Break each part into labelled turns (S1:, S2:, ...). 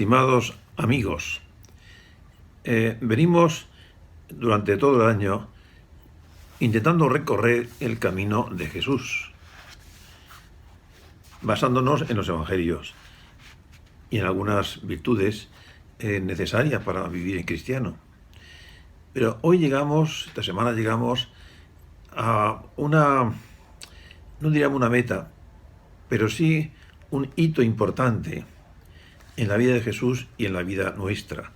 S1: Estimados amigos, venimos durante todo el año intentando recorrer el camino de Jesús, basándonos en los evangelios y en algunas virtudes necesarias para vivir en cristiano. Pero hoy esta semana llegamos a no diríamos una meta, pero sí un hito importante en la vida de Jesús y en la vida nuestra.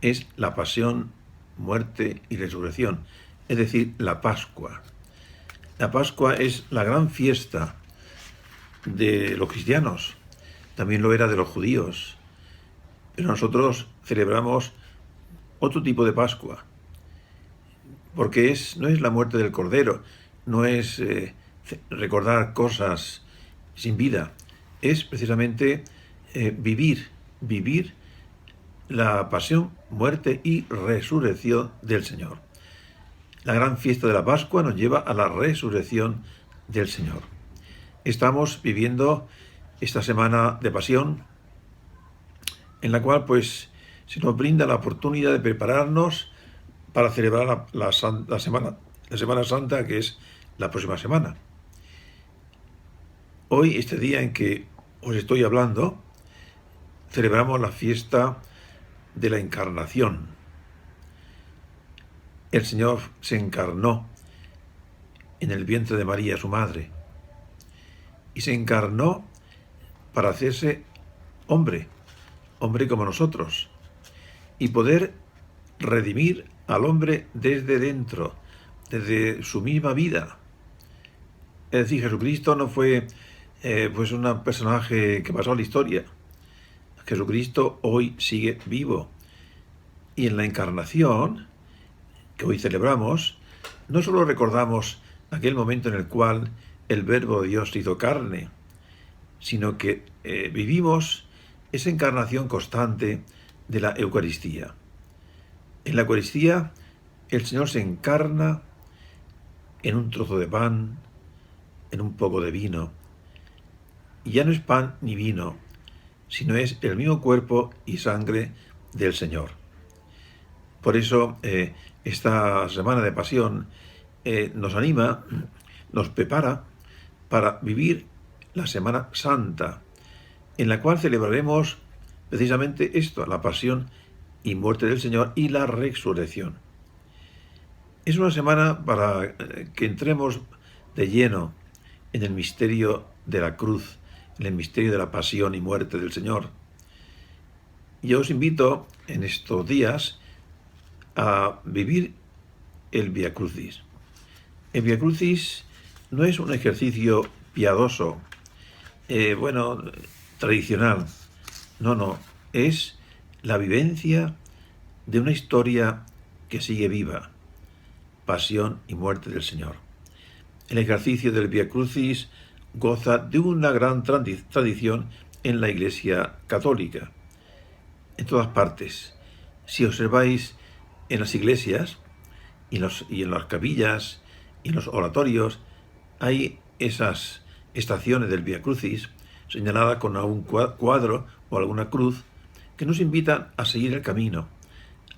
S1: Es la pasión, muerte y resurrección, es decir, la Pascua. La Pascua es la gran fiesta de los cristianos, también lo era de los judíos, pero nosotros celebramos otro tipo de Pascua, porque no es la muerte del Cordero, no es recordar cosas sin vida, es precisamente vivir la pasión, muerte y resurrección del Señor. La gran fiesta de la Pascua nos lleva a la resurrección del Señor. Estamos viviendo esta semana de pasión, en la cual pues se nos brinda la oportunidad de prepararnos para celebrar la Semana Santa, que es la próxima semana. Hoy, este día en que os estoy hablando, celebramos la fiesta de la Encarnación. El Señor se encarnó en el vientre de María, su madre, y se encarnó para hacerse hombre como nosotros, y poder redimir al hombre desde dentro, desde su misma vida. Es decir, Jesucristo no fue pues un personaje que pasó a la historia. Jesucristo hoy sigue vivo. Y en la Encarnación, que hoy celebramos, no solo recordamos aquel momento en el cual el Verbo de Dios se hizo carne, sino que vivimos esa encarnación constante de la Eucaristía. En la Eucaristía, el Señor se encarna en un trozo de pan, en un poco de vino. Y ya no es pan ni vino, sino es el mismo cuerpo y sangre del Señor. Por eso, esta semana de pasión nos anima, nos prepara para vivir la Semana Santa, en la cual celebraremos precisamente esto, la pasión y muerte del Señor y la resurrección. Es una semana para que entremos de lleno en el misterio de la cruz, en el misterio de la pasión y muerte del Señor. Yo os invito en estos días a vivir el Vía Crucis. El Vía Crucis no es un ejercicio piadoso, tradicional. No, es la vivencia de una historia que sigue viva, pasión y muerte del Señor. El ejercicio del Vía Crucis goza de una gran tradición en la Iglesia Católica, en todas partes. Si observáis en las iglesias y en las capillas y en los oratorios, hay esas estaciones del Vía Crucis señaladas con algún cuadro o alguna cruz que nos invitan a seguir el camino,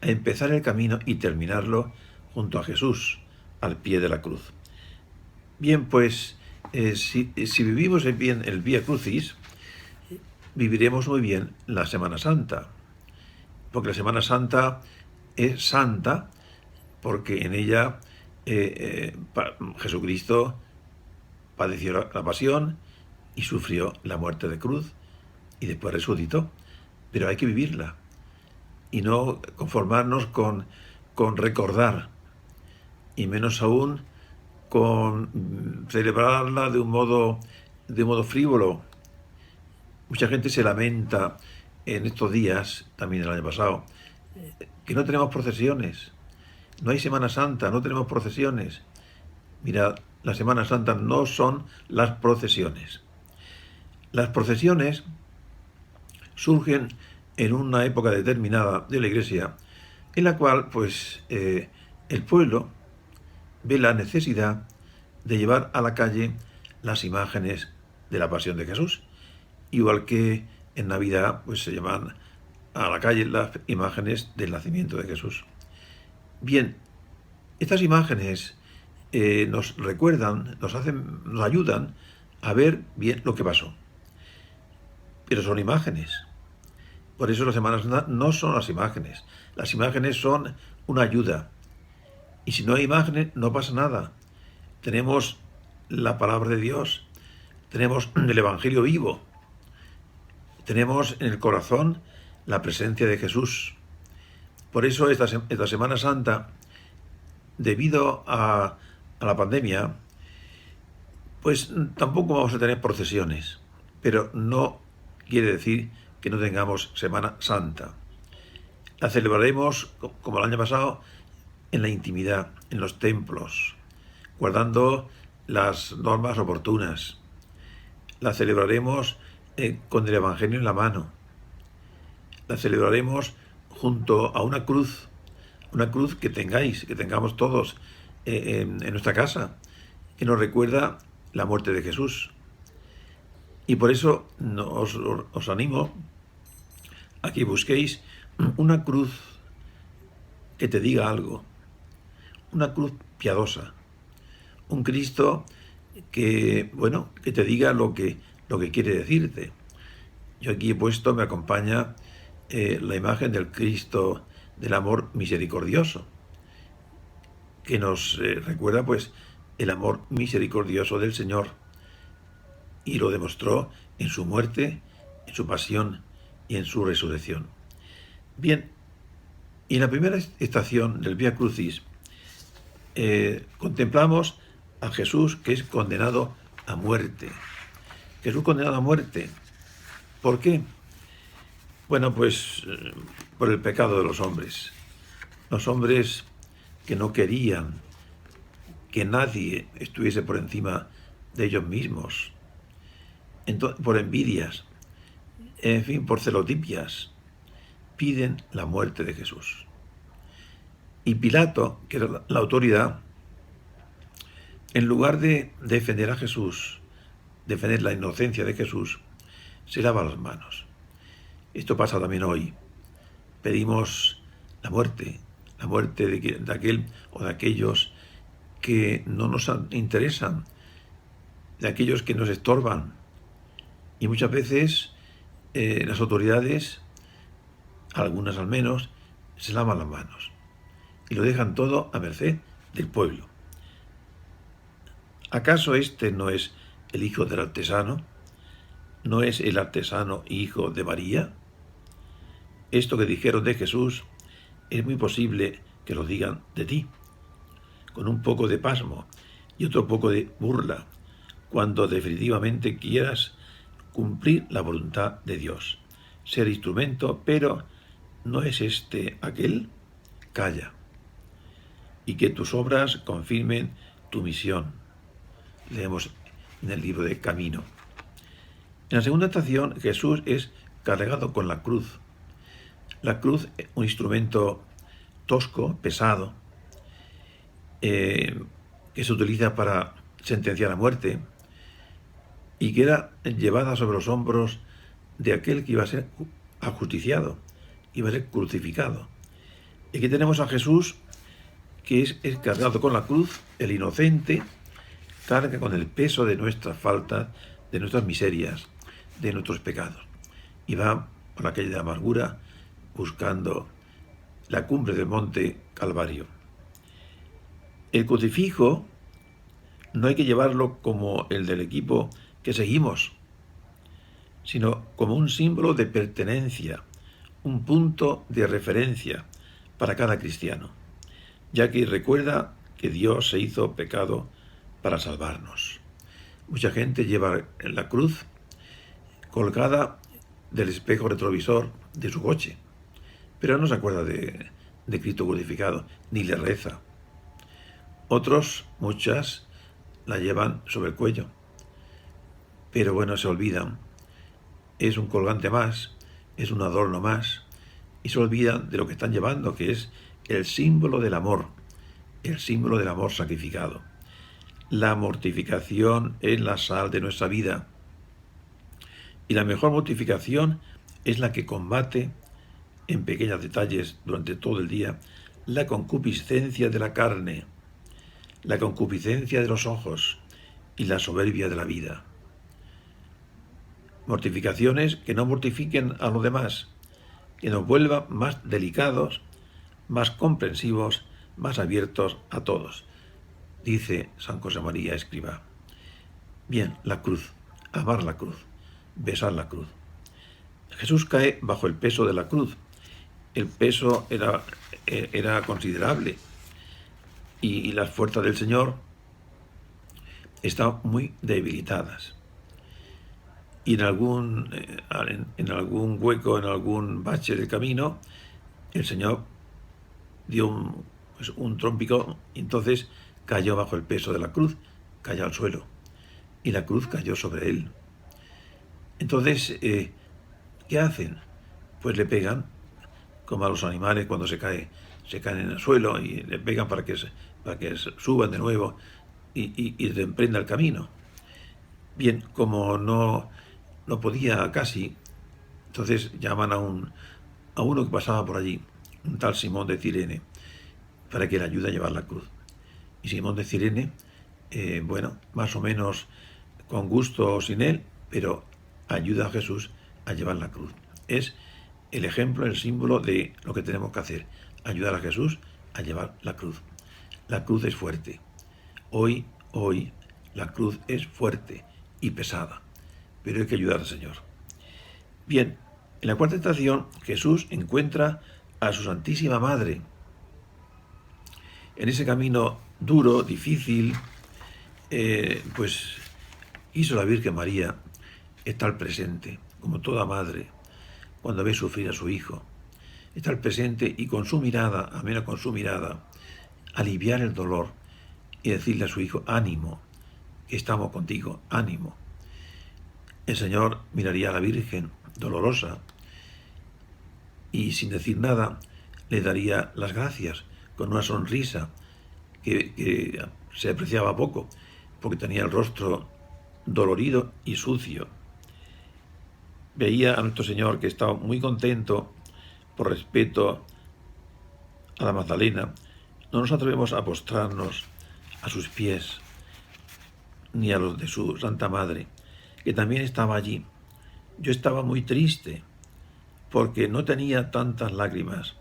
S1: a empezar el camino y terminarlo junto a Jesús, al pie de la cruz. Bien, pues si vivimos bien el Vía Crucis, viviremos muy bien la Semana Santa, porque la Semana Santa es santa porque en ella Jesucristo padeció la pasión y sufrió la muerte de cruz y después resucitó. Pero hay que vivirla y no conformarnos con recordar, y menos aún con celebrarla de un modo frívolo. Mucha gente se lamenta en estos días, también el año pasado, que no tenemos procesiones. No hay Semana Santa, no tenemos procesiones. Mirad, la Semana Santa no son las procesiones. Las procesiones surgen en una época determinada de la Iglesia, en la cual pues el pueblo ve la necesidad de llevar a la calle las imágenes de la pasión de Jesús, igual que en Navidad pues se llevan a la calle las imágenes del nacimiento de Jesús. Bien, estas imágenes nos recuerdan, nos ayudan a ver bien lo que pasó. Pero son imágenes. Por eso las Semanas no son las imágenes. Las imágenes son una ayuda. Y si no hay imágenes, no pasa nada. Tenemos la palabra de Dios, tenemos el Evangelio vivo, tenemos en el corazón la presencia de Jesús. Por eso esta Semana Santa, debido a la pandemia, pues tampoco vamos a tener procesiones, pero no quiere decir que no tengamos Semana Santa. La celebraremos, como el año pasado, en la intimidad, en los templos, guardando las normas oportunas. La celebraremos con el Evangelio en la mano. La celebraremos junto a una cruz que tengamos todos en nuestra casa, que nos recuerda la muerte de Jesús. Y por eso os animo a que busquéis una cruz que te diga algo, una cruz piadosa, un Cristo que te diga lo que quiere decirte. Yo aquí he puesto, me acompaña la imagen del Cristo del amor misericordioso, que nos recuerda pues el amor misericordioso del Señor, y lo demostró en su muerte, en su pasión y en su resurrección. Bien, y en la primera estación del Vía Crucis contemplamos a Jesús, que es condenado a muerte. Jesús condenado a muerte. ¿Por qué? Bueno, pues por el pecado de los hombres. Los hombres que no querían que nadie estuviese por encima de ellos mismos, por envidias, en fin, por celotipias, piden la muerte de Jesús. Y Pilato, que era la autoridad, en lugar de defender a Jesús, defender la inocencia de Jesús, se lava las manos. Esto pasa también hoy. Pedimos la muerte de aquel o de aquellos que no nos interesan, de aquellos que nos estorban. Y muchas veces las autoridades, algunas al menos, se lavan las manos y lo dejan todo a merced del pueblo. ¿Acaso este no es el hijo del artesano? ¿No es el artesano hijo de María? Esto que dijeron de Jesús es muy posible que lo digan de ti, con un poco de pasmo y otro poco de burla, cuando definitivamente quieras cumplir la voluntad de Dios, ser instrumento, pero ¿no es este aquel? Calla, y que tus obras confirmen tu misión. Leemos en el libro de Camino. En la segunda estación, Jesús es cargado con la cruz. La cruz, un instrumento tosco, pesado, que se utiliza para sentenciar a muerte, y que era llevada sobre los hombros de aquel que iba a ser ajusticiado, iba a ser crucificado. Y aquí tenemos a Jesús, que es cargado con la cruz, el inocente, carga con el peso de nuestras faltas, de nuestras miserias, de nuestros pecados. Y va por la calle de la amargura buscando la cumbre del monte Calvario. El crucifijo no hay que llevarlo como el del equipo que seguimos, sino como un símbolo de pertenencia, un punto de referencia para cada cristiano, ya que recuerda que Dios se hizo pecado para salvarnos. Mucha gente lleva la cruz colgada del espejo retrovisor de su coche, pero no se acuerda de Cristo crucificado, ni le reza. Otros, muchas, la llevan sobre el cuello, pero bueno, se olvidan. Es un colgante más, es un adorno más, y se olvidan de lo que están llevando, que es el símbolo del amor sacrificado. La mortificación es la sal de nuestra vida, y la mejor mortificación es la que combate en pequeños detalles durante todo el día la concupiscencia de la carne, la concupiscencia de los ojos y la soberbia de la vida. Mortificaciones que no mortifiquen a los demás, que nos vuelvan más delicados, más comprensivos, más abiertos a todos, dice San José María Escrivá. Bien, la cruz, amar la cruz, besar la cruz. Jesús cae bajo el peso de la cruz. El peso era considerable y las fuerzas del Señor estaban muy debilitadas. Y en algún hueco, en algún bache del camino, el Señor dio un trompicón y entonces cayó bajo el peso de la cruz, cayó al suelo y la cruz cayó sobre él. Entonces, ¿qué hacen? Pues le pegan, como a los animales cuando se caen en el suelo y le pegan para que suban de nuevo y reemprenda el camino. Bien, como no podía casi, entonces llaman a uno que pasaba por allí, un tal Simón de Cirene, para que le ayude a llevar la cruz. Y Simón de Cirene, más o menos con gusto o sin él, pero ayuda a Jesús a llevar la cruz. Es el ejemplo, el símbolo de lo que tenemos que hacer, ayudar a Jesús a llevar la cruz. La cruz es fuerte. Hoy, la cruz es fuerte y pesada, pero hay que ayudar al Señor. Bien, en la cuarta estación, Jesús encuentra a su Santísima Madre. En ese camino duro, difícil, pues quiso la Virgen María estar presente, como toda madre, cuando ve sufrir a su hijo. Estar presente y con su mirada, al menos con su mirada, aliviar el dolor y decirle a su hijo, ánimo, que estamos contigo, ánimo. El Señor miraría a la Virgen, dolorosa, y sin decir nada, le daría las gracias, con una sonrisa que se apreciaba poco, porque tenía el rostro dolorido y sucio. Veía a nuestro Señor que estaba muy contento por respeto a la Magdalena. No nos atrevemos a postrarnos a sus pies, ni a los de su Santa Madre, que también estaba allí. Yo estaba muy triste, porque no tenía tantas lágrimas,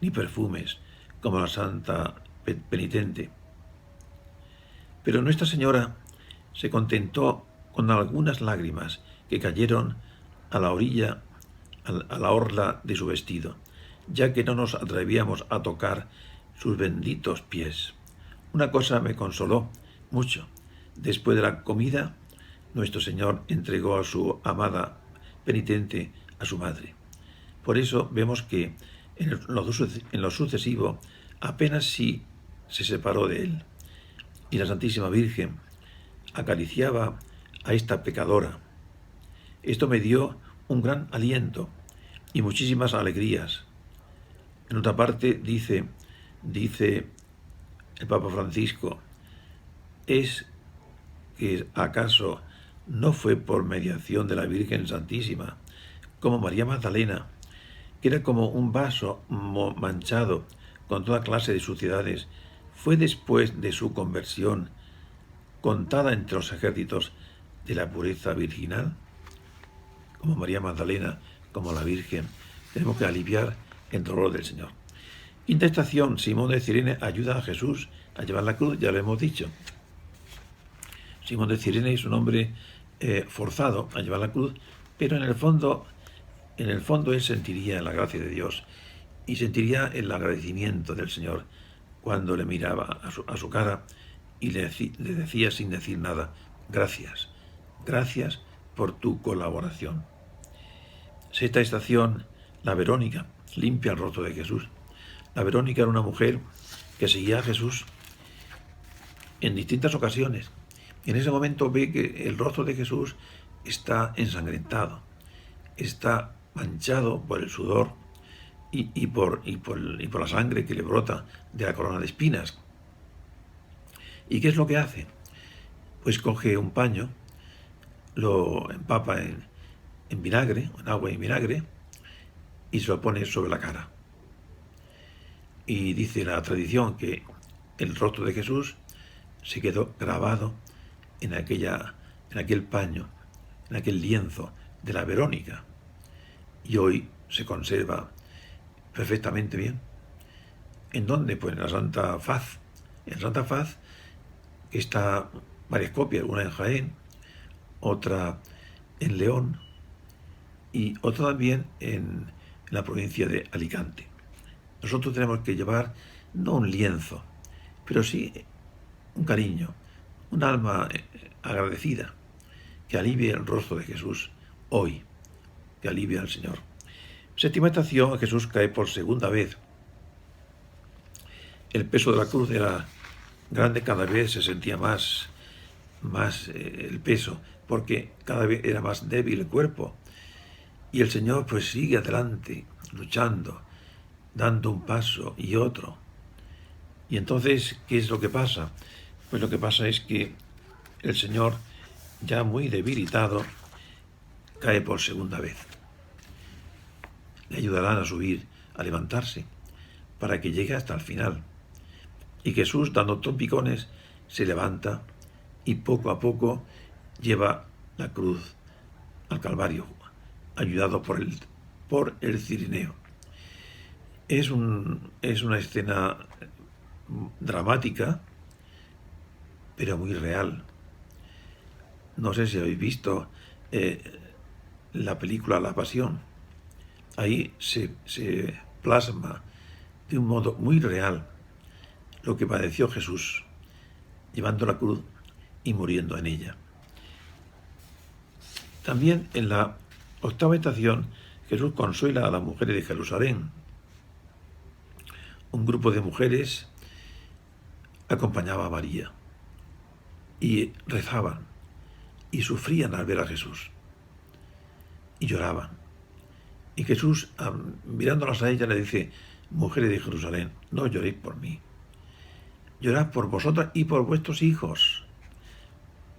S1: ni perfumes, como la Santa Penitente. Pero Nuestra Señora se contentó con algunas lágrimas que cayeron a la orilla, a la orla de su vestido, ya que no nos atrevíamos a tocar sus benditos pies. Una cosa me consoló mucho. Después de la comida, nuestro Señor entregó a su amada penitente a su madre. Por eso vemos que en lo sucesivo apenas sí se separó de él. Y la Santísima Virgen acariciaba a esta pecadora. Esto me dio un gran aliento y muchísimas alegrías. En otra parte dice el Papa Francisco, ¿es que acaso no fue por mediación de la Virgen Santísima, como María Magdalena, que era como un vaso manchado con toda clase de suciedades, fue después de su conversión contada entre los ejércitos de la pureza virginal? Como María Magdalena, como la Virgen, tenemos que aliviar el dolor del Señor. Quinta estación, Simón de Cirene ayuda a Jesús a llevar la cruz, ya lo hemos dicho. Simón de Cirene es un hombre forzado a llevar la cruz, pero en el fondo él sentiría la gracia de Dios y sentiría el agradecimiento del Señor cuando le miraba a su cara y le decía sin decir nada, gracias por tu colaboración. Sexta estación, la Verónica, limpia el rostro de Jesús. La Verónica era una mujer que seguía a Jesús en distintas ocasiones. Y en ese momento ve que el rostro de Jesús está ensangrentado, está manchado por el sudor y por la sangre que le brota de la corona de espinas. ¿Y qué es lo que hace? Pues coge un paño, lo empapa en vinagre, en agua y vinagre, y se lo pone sobre la cara. Y dice la tradición que el rostro de Jesús se quedó grabado en aquel paño, en aquel lienzo de la Verónica, y hoy se conserva perfectamente bien. ¿En dónde? Pues en la Santa Faz. En Santa Faz está varias copias, una en Jaén, otra en León y otra también en la provincia de Alicante. Nosotros tenemos que llevar no un lienzo, pero sí un cariño, un alma agradecida, que alivie el rostro de Jesús hoy, que alivie al Señor. Séptima estación, Jesús cae por segunda vez. El peso de la cruz era grande, cada vez se sentía más el peso, porque cada vez era más débil el cuerpo. Y el Señor pues sigue adelante, luchando, dando un paso y otro. Y entonces, ¿qué es lo que pasa? Pues lo que pasa es que el Señor, ya muy debilitado, cae por segunda vez. Le ayudarán a subir, a levantarse, para que llegue hasta el final. Y Jesús, dando trompicones, se levanta y poco a poco lleva la cruz al Calvario, ayudado por el cirineo. Es una escena dramática, pero muy real. No sé si habéis visto la película La Pasión. Ahí se plasma de un modo muy real lo que padeció Jesús, llevando la cruz y muriendo en ella. También en la octava estación, Jesús consuela a las mujeres de Jerusalén. Un grupo de mujeres acompañaba a María y rezaban y sufrían al ver a Jesús y lloraban. Y Jesús, mirándolas a ellas, le dice: mujeres de Jerusalén, no lloréis por mí, llorad por vosotras y por vuestros hijos,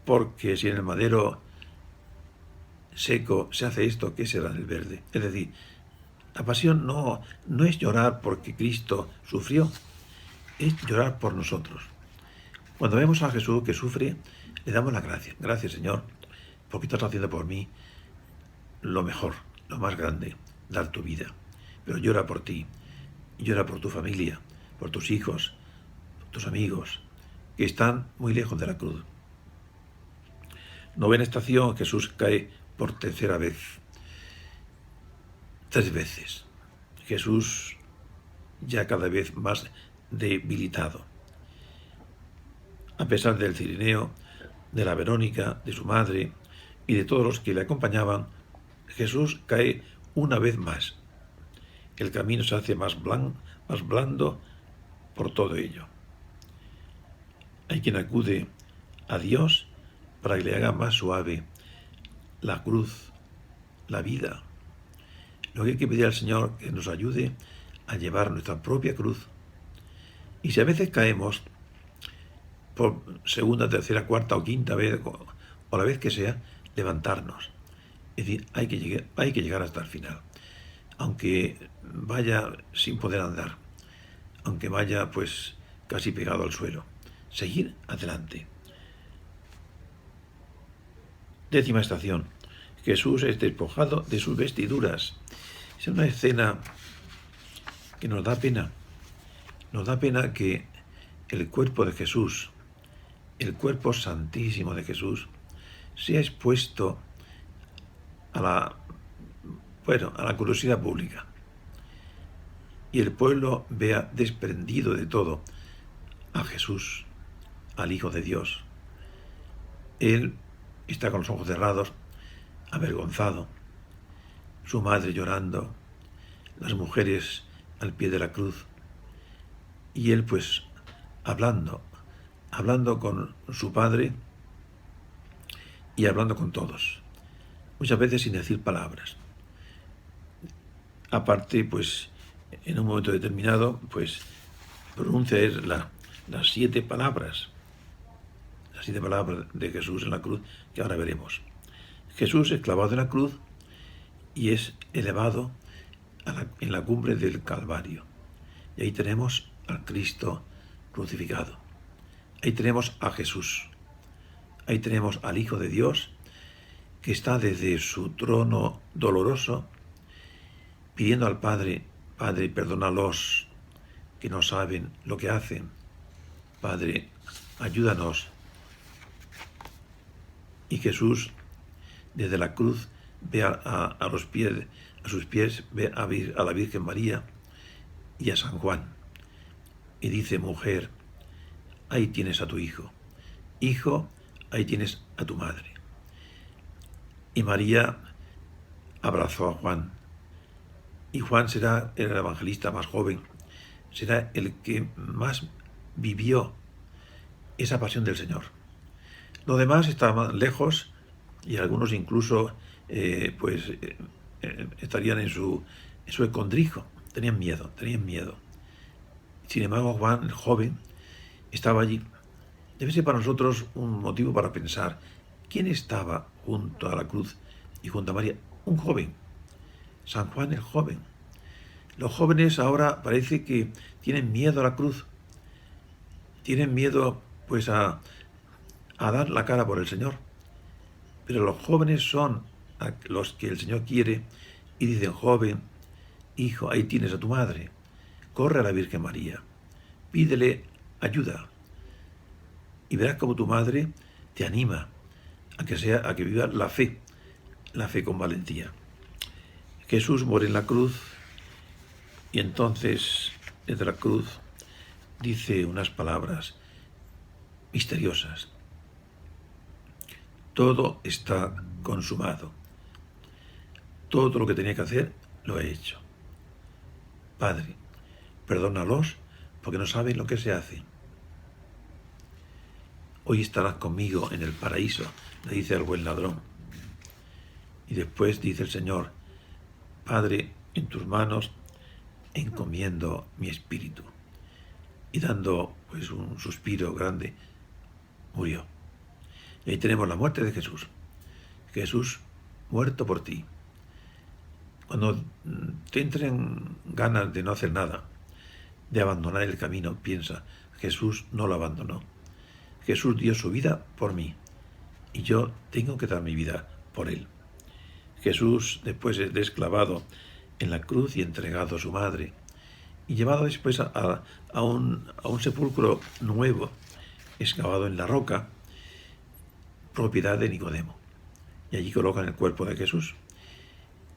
S1: porque si en el madero seco se hace esto, ¿qué será en el verde? Es decir, la pasión no es llorar porque Cristo sufrió, es llorar por nosotros. Cuando vemos a Jesús que sufre, le damos las gracias. Gracias, Señor, porque estás haciendo por mí lo mejor, lo más grande, dar tu vida. Pero llora por ti, llora por tu familia, por tus hijos, por tus amigos, que están muy lejos de la cruz. Novena estación, Jesús cae por tercera vez. 3 veces. Jesús ya cada vez más debilitado. A pesar del cirineo, de la Verónica, de su madre y de todos los que le acompañaban, Jesús cae una vez más. El camino se hace más blando por todo ello. Hay quien acude a Dios para que le haga más suave la cruz, la vida. Lo que hay que pedir al Señor que nos ayude a llevar nuestra propia cruz. Y si a veces caemos por segunda, tercera, cuarta o quinta vez, o la vez que sea, levantarnos. Es decir, hay que llegar hasta el final. Aunque vaya sin poder andar, aunque vaya pues casi pegado al suelo. Seguir adelante. Décima estación. Jesús es despojado de sus vestiduras. Es una escena que nos da pena. Nos da pena que el cuerpo de Jesús, el cuerpo santísimo de Jesús, sea expuesto a la curiosidad pública. Y el pueblo vea desprendido de todo a Jesús, al Hijo de Dios. Él está con los ojos cerrados, avergonzado, su madre llorando, las mujeres al pie de la cruz, y él pues hablando con su padre y hablando con todos, muchas veces sin decir palabras. Aparte, pues en un momento determinado, pues pronuncia las 7 palabras, las 7 palabras de Jesús en la cruz, que ahora veremos. Jesús es clavado en la cruz y es elevado en la cumbre del Calvario. Y ahí tenemos al Cristo crucificado. Ahí tenemos a Jesús. Ahí tenemos al Hijo de Dios que está desde su trono doloroso pidiendo al Padre: Padre, perdónalos, que no saben lo que hacen. Padre, ayúdanos. Y Jesús, desde la cruz, ve a sus pies, ve a la Virgen María y a San Juan. Y dice: mujer, ahí tienes a tu hijo. Hijo, ahí tienes a tu madre. Y María abrazó a Juan. Y Juan será el evangelista más joven, será el que más vivió esa pasión del Señor. Los demás estaban lejos y algunos incluso estarían en su escondrijo. Tenían miedo. Sin embargo, Juan, el joven, estaba allí. Debe ser para nosotros un motivo para pensar: ¿quién estaba junto a la cruz y junto a María? Un joven. San Juan el joven. Los jóvenes ahora parece que tienen miedo a la cruz. Tienen miedo a dar la cara por el Señor. Pero los jóvenes son los que el Señor quiere y dicen: joven, hijo, ahí tienes a tu madre. Corre a la Virgen María. Pídele ayuda. Y verás como tu madre te anima a que viva la fe con valentía. Jesús muere en la cruz y entonces desde la cruz dice unas palabras misteriosas: todo está consumado. Todo lo que tenía que hacer lo he hecho. Padre, perdónalos porque no saben lo que se hace. Hoy estarás conmigo en el paraíso, le dice al buen ladrón. Y después dice el Señor: Padre, en tus manos encomiendo mi espíritu. Y dando un suspiro grande, murió. Y ahí tenemos la muerte de Jesús. Jesús muerto por ti. Cuando te entren ganas de no hacer nada, de abandonar el camino, piensa: Jesús no lo abandonó. Jesús dio su vida por mí y yo tengo que dar mi vida por él. Jesús, después de esclavado en la cruz y entregado a su madre, y llevado después a un sepulcro nuevo, excavado en la roca, propiedad de Nicodemo. Y allí colocan el cuerpo de Jesús.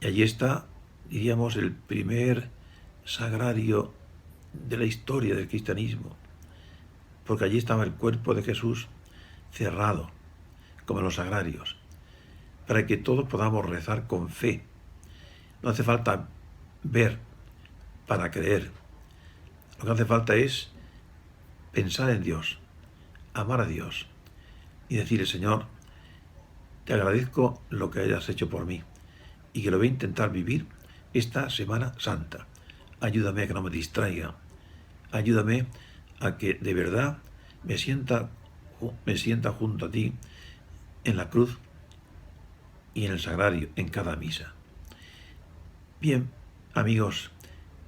S1: Y allí está, diríamos, el primer sagrario de la historia del cristianismo, porque allí estaba el cuerpo de Jesús cerrado, como en los sagrarios, para que todos podamos rezar con fe. No hace falta ver para creer. Lo que hace falta es pensar en Dios, amar a Dios y decirle: Señor, te agradezco lo que hayas hecho por mí y que lo voy a intentar vivir esta Semana Santa. Ayúdame a que no me distraiga. Ayúdame a que de verdad me sienta junto a ti en la cruz y en el sagrario, en cada misa. Bien, amigos,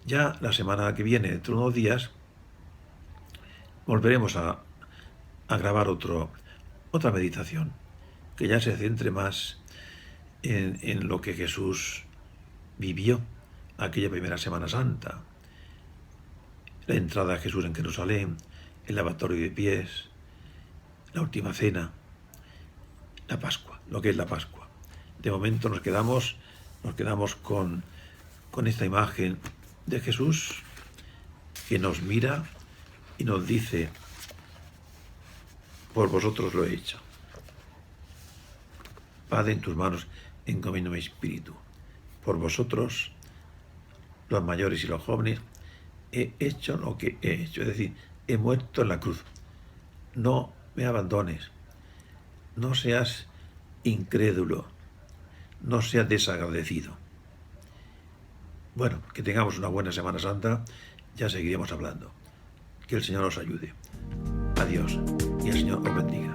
S1: ya la semana que viene, dentro de unos días, volveremos a grabar otra meditación, que ya se centre más en lo que Jesús vivió aquella primera Semana Santa. La entrada de Jesús en Jerusalén, el lavatorio de pies, la última cena, la Pascua, lo que es la Pascua. De momento nos quedamos con esta imagen de Jesús que nos mira y nos dice: por vosotros lo he hecho. Padre, en tus manos encomiendo mi espíritu. Por vosotros, los mayores y los jóvenes, he hecho lo que he hecho. Es decir, he muerto en la cruz. No me abandones. No seas incrédulo. No seas desagradecido. Bueno, que tengamos una buena Semana Santa. Ya seguiremos hablando. Que el Señor os ayude. Adiós y el Señor os bendiga.